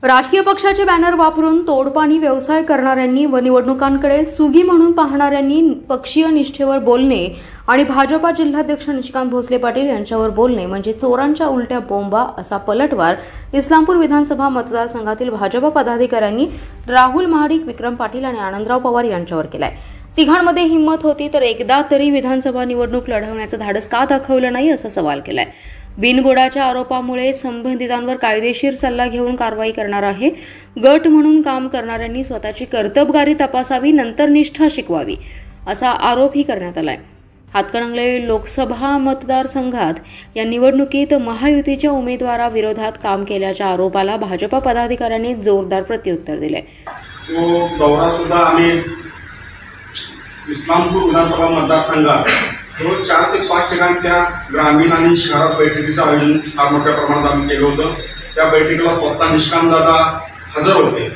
राजकीय पक्षाचे बॅनर वापरून तोडपाणी व्यवसाय करणाऱ्यांनी व निवडणुकांकडे सुगी म्हणून पाहणाऱ्यांनी पक्षीय निष्ठेवर बोलणे आणि भाजपा जिल्हाध्यक्ष निशिकांत भोसले पाटील यांच्यावर बोलणे म्हणजे चोरांच्या उलट्या बोंबा असा पलटवार इस्लामपूर विधानसभा मतदारसंघातील भाजपा पदाधिकाऱ्यांनी राहुल महाडिक, विक्रम पाटील आणि आनंदराव पवार यांच्यावर केलाय। तिघांमध्ये हिंमत होती तर एकदा तरी विधानसभा निवडणूक लढवण्याचं धाडस का दाखवलं नाही असा सवाल केलाय। बिनबुडाच्या आरोपामुळे संबंधितांवर कायदेशीर सल्ला घेऊन कारवाई करणार आहे। गट म्हणून काम करणाऱ्यांनी स्वतःची कर्तबगारी तपासावी, नंतर निष्ठा शिकवावी असा आरोपही करण्यात आलाय। हातकणंगले लोकसभा मतदारसंघात या निवडणुकीत महायुतीच्या उमेदवाराविरोधात काम केल्याच्या आरोपाला भाजपा पदाधिकाऱ्यांनी जोरदार प्रत्युत्तर दिले। तो दौरा सुद्धा आम्ही इस्लामपूर विधानसभा मतदारसंघात 4 ते 5 ठिकाणी त्या ग्रामीण आणि शहरात बैठकीचं आयोजन फार मोठ्या प्रमाणात आम्ही केलं होतं। त्या बैठकीला स्वतः निष्कांत दादा हजर होते।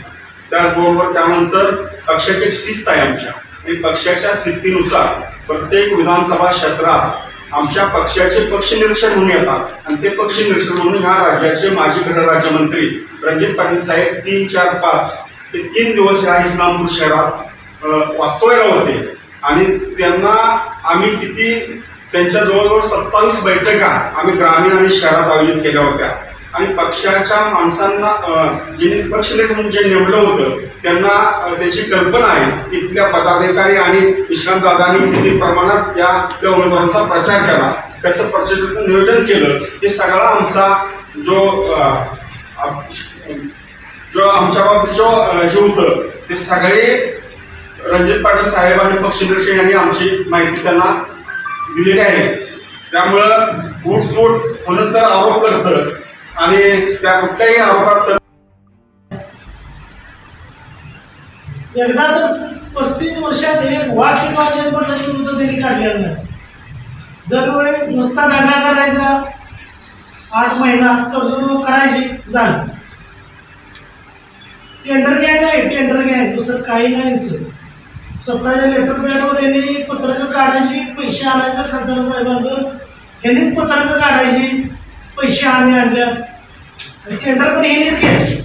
त्याचबरोबर त्यानंतर पक्षाची एक शिस्त आहे आमच्या, आणि पक्षाच्या शिस्तीनुसार प्रत्येक विधानसभा क्षेत्रात आमच्या पक्षाचे पक्ष निरीक्षण म्हणून येतात, आणि ते पक्ष निरीक्षण म्हणून ह्या राज्याचे माजी गृहराज्यमंत्री रणजित पाटील साहेब 3, 4, 5 ते 3 दिवस या इस्लामपूर शहरात वास्तव्याला होते, आणि त्यांना आम्ही त्यांच्या जवळजवळ 27 बैठका आम्ही ग्रामीण आणि शहरात आयोजित केल्या होत्या। आणि पक्षाच्या माणसांना जे पक्ष नेते म्हणून जे नेमलं होतं त्यांना त्याची कल्पना आहे। इथल्या पदाधिकारी आणि निष्कांत दादांनी किती प्रमाणात त्या उमेदवारांचा प्रचार केला, कसं प्रचाराचं नियोजन केलं, हे सगळा आमचा जो आमच्या बाबतीत हे होतं ते सगळे रणजित पाटील साहेब आणि पक्षनिरीक्षक यांनी आमची माहिती त्यांना दिलेली आहे। त्यामुळं उठसूट म्हणून तर आरोप करतं, आणि त्या कुठल्याही आरोपात एकदा तर 35 वर्षात एक वाक्य जन्मल्याची विरुद्ध त्यांनी काढलेलं नाही। दरवेळी नुसता दांडा करायचा, 8 महिना कर्जमुक्ती करायची झालं। टेंडर गँग आहे, टेंडर गँग, दुसरं काही नाही सर। स्वतःच्या लेटर पॅडवर यांनी पत्रकं काढायची, पैसे आणायचं खासदार साहेबांचं, ह्यांनीच पत्रकं काढायची, पैसे आम्ही आणल्यात, टेंडर पण ह्यांनीच घ्यायचे।